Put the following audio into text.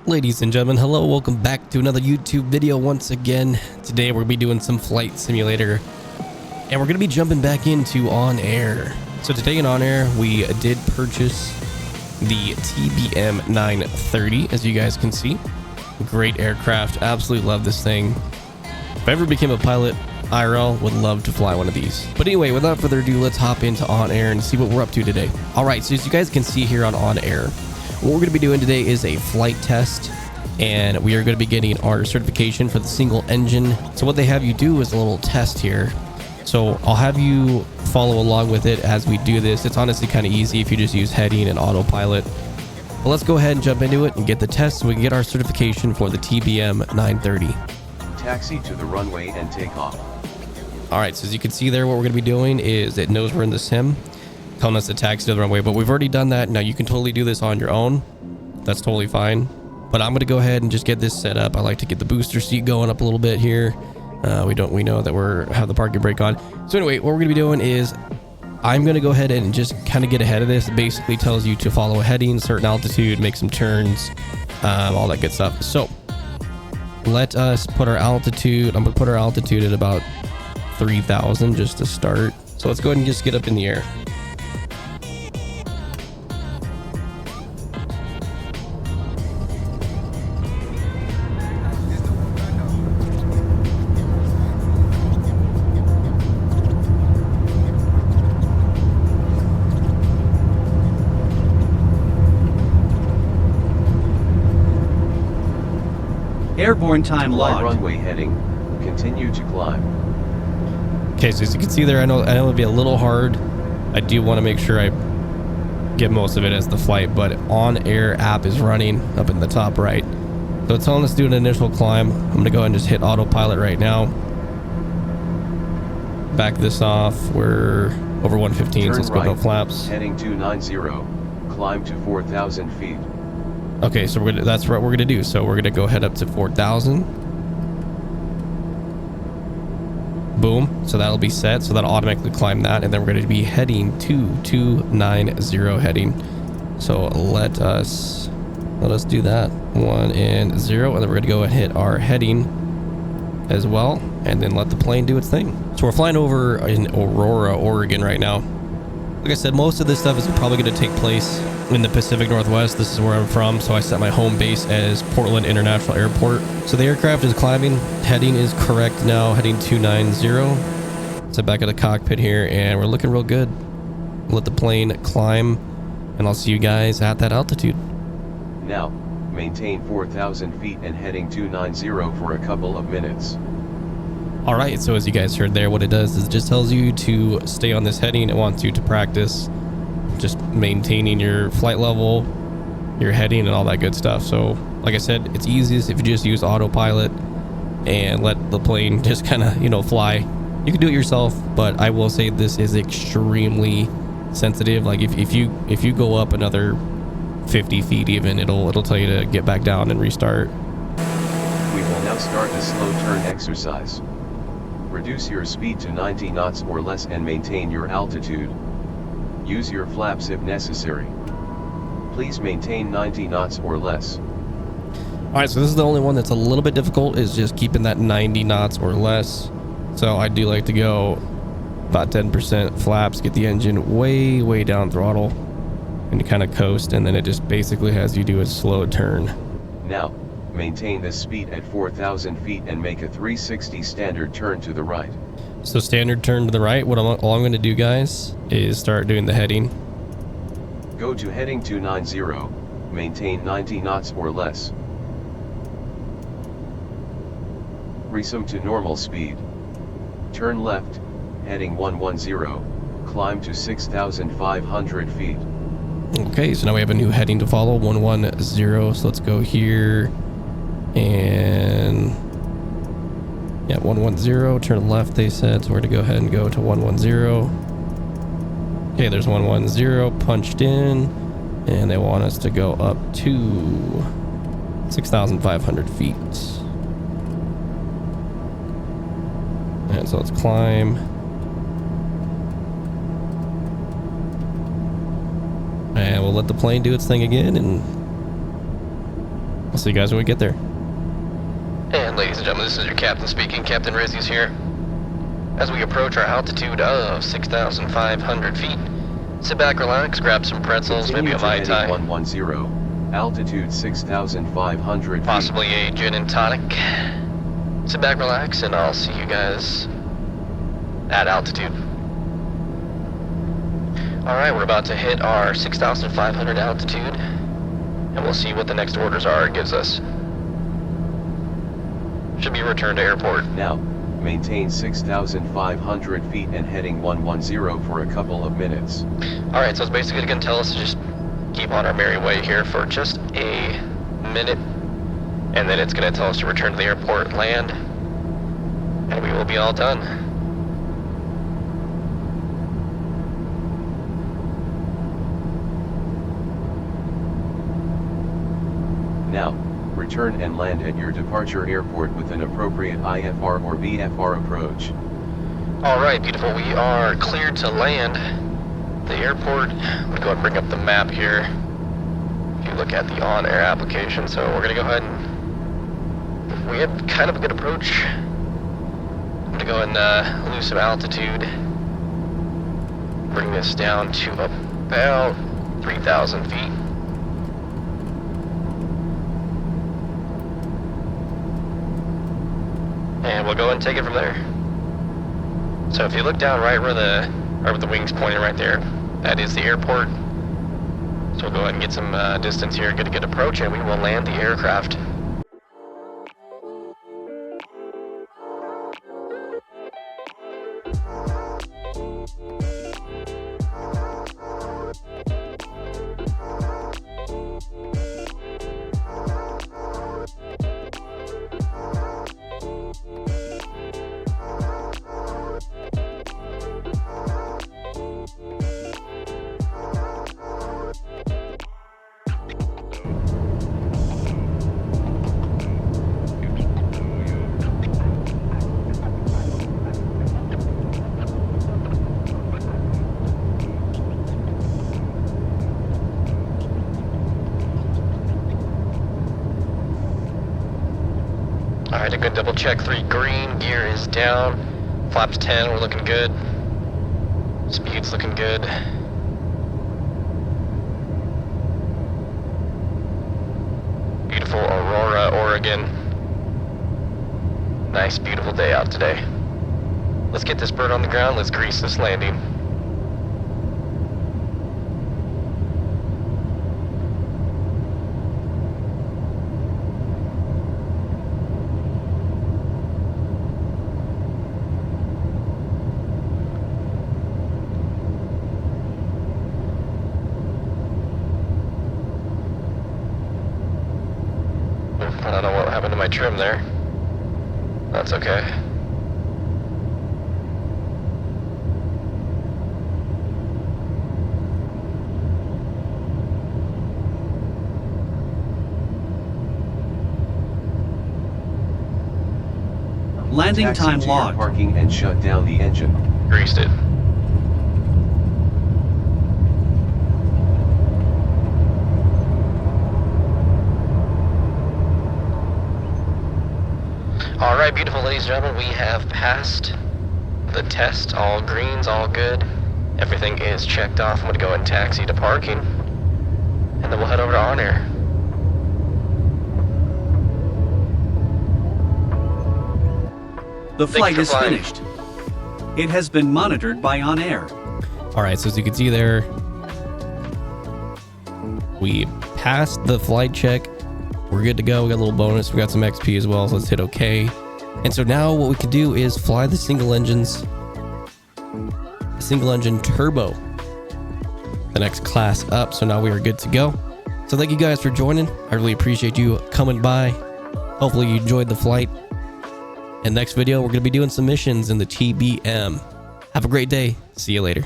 Ladies and gentlemen, hello, welcome back to another YouTube video once again. Today we're going to be doing some flight simulator and we're going to be jumping back into OnAir. So today in OnAir, we did purchase the TBM930, as you guys can see. Great aircraft, absolutely love this thing. If I ever became a pilot IRL, would love to fly one of these. But anyway, without further ado, let's hop into OnAir and see what we're up to today. All right, so as you guys can see here on OnAir, what we're going to be doing today is a flight test, and we are going to be getting our certification for the single engine. So what they have you do is a little test here. So I'll have you follow along with it as we do this. It's honestly kind of easy if you just use heading and autopilot. But let's go ahead and jump into it and get the test so we can get our certification for the TBM930. Taxi to the runway and take off. All right, so as you can see there, what we're going to be doing is it knows we're in the sim, telling us to taxi to the runway, but we've already done that. Now you can totally do this on your own. That's totally fine. But I'm going to go ahead and just get this set up. I like to get the booster seat going up a little bit here. We know that have the parking brake on. So anyway, what we're going to be doing is I'm going to go ahead and just kind of get ahead of this. It basically tells you to follow a heading, certain altitude, make some turns, all that good stuff. So let us put our altitude. I'm going to put our altitude at about 3,000 just to start. So let's go ahead and just get up in the air. Airborne time logged. Runway heading. Continue to climb. Okay, so as you can see there, I know it'll be a little hard. I do want to make sure I get most of it as the flight, but OnAir app is running up in the top right. So it's telling us to do an initial climb. I'm going to go ahead and just hit autopilot right now. Back this off. We're over 115, so let's go no flaps. Heading 290. Climb to 4,000 feet. Okay, so that's what we're gonna do. So we're gonna go head up to 4,000. Boom. So that'll be set. So that'll automatically climb that, and then we're gonna be heading to 290 heading. So let us do that. 1 and 0, and then we're gonna go and hit our heading as well, and then let the plane do its thing. So we're flying over in Aurora, Oregon right now. Like I said, most of this stuff is probably going to take place in the Pacific Northwest. This is where I'm from, so I set my home base as Portland International Airport. So the aircraft is climbing. Heading is correct now, heading 290. So back at the cockpit here, and we're looking real good. Let the plane climb, and I'll see you guys at that altitude. Now, maintain 4,000 feet and heading 290 for a couple of minutes. All right, so as you guys heard there, what it does is it just tells you to stay on this heading. It wants you to practice just maintaining your flight level, your heading, and all that good stuff. So like I said, it's easiest if you just use autopilot and let the plane just kind of, fly. You can do it yourself, but I will say this is extremely sensitive. Like if you go up another 50 feet even, it'll tell you to get back down and restart. We will now start a slow turn exercise. Reduce your speed to 90 knots or less and maintain your altitude. Use your flaps if necessary. Please maintain 90 knots or less. All right, so this is the only one that's a little bit difficult, is just keeping that 90 knots or less. So I do like to go about 10% flaps, get the engine way down throttle, and you kind of coast, and then it just basically has you do a slow turn. Now, maintain this speed at 4,000 feet and make a 360 standard turn to the right. So standard turn to the right. All I'm going to do, guys, is start doing the heading. Go to heading 290, maintain 90 knots or less. Resume to normal speed. Turn left, heading 110, climb to 6,500 feet. Okay, so now we have a new heading to follow, 110. So let's go here. And yeah, 110, turn left, they said, so we're gonna go ahead and go to 110. Okay, there's 110 punched in, and they want us to go up to 6,500 feet. And so let's climb. And we'll let the plane do its thing again, and I'll see you guys when we get there. And ladies and gentlemen, this is your captain speaking. Captain Rizzi's here. As we approach our altitude of 6,500 feet, sit back, relax, grab some pretzels, Continue maybe a Mai to Tai. heading 110, altitude 6,500 feet. Possibly a gin and tonic. Sit back, relax, and I'll see you guys at altitude. Alright, we're about to hit our 6,500 altitude, and we'll see what the next orders are it gives us. Should be returned to airport. Now, maintain 6,500 feet and heading 110 for a couple of minutes. Alright, so it's basically going to tell us to just keep on our merry way here for just a minute, and then it's going to tell us to return to the airport, land, and we will be all done. Now, return and land at your departure airport with an appropriate IFR or VFR approach. Alright, beautiful. We are cleared to land the airport. I'm going to go ahead and bring up the map here. If you look at the OnAir application, so we're going to go ahead and we had kind of a good approach. I'm going to go and lose some altitude. Bring this down to about 3,000 feet. And we'll go and take it from there. So if you look down right where the wing's pointing right there, that is the airport. So we'll go ahead and get some distance here, get a good approach, and we will land the aircraft. Alright, a good double check. 3 green, gear is down. Flaps 10, we're looking good. Speed's looking good. Beautiful Aurora, Oregon. Nice, beautiful day out today. Let's get this bird on the ground, let's grease this landing. I don't know what happened to my trim there. That's okay. Landing Taxi time to your logged. parking and shut down the engine. Greased it. Alright, beautiful ladies and gentlemen, we have passed the test. All greens, all good. Everything is checked off. I'm going to go and taxi to parking, and then we'll head over to OnAir. The flight for is flying. finished. It has been monitored by OnAir. All right, so as you can see there, we passed the flight check. We're good to go. We got a little bonus. We got some XP as well, so let's hit OK. And so now what we can do is fly the single engine turbo, the next class up. So now we are good to go. So thank you guys for joining. I really appreciate you coming by. Hopefully you enjoyed the flight. And next video, we're going to be doing some missions in the TBM. Have a great day. See you later.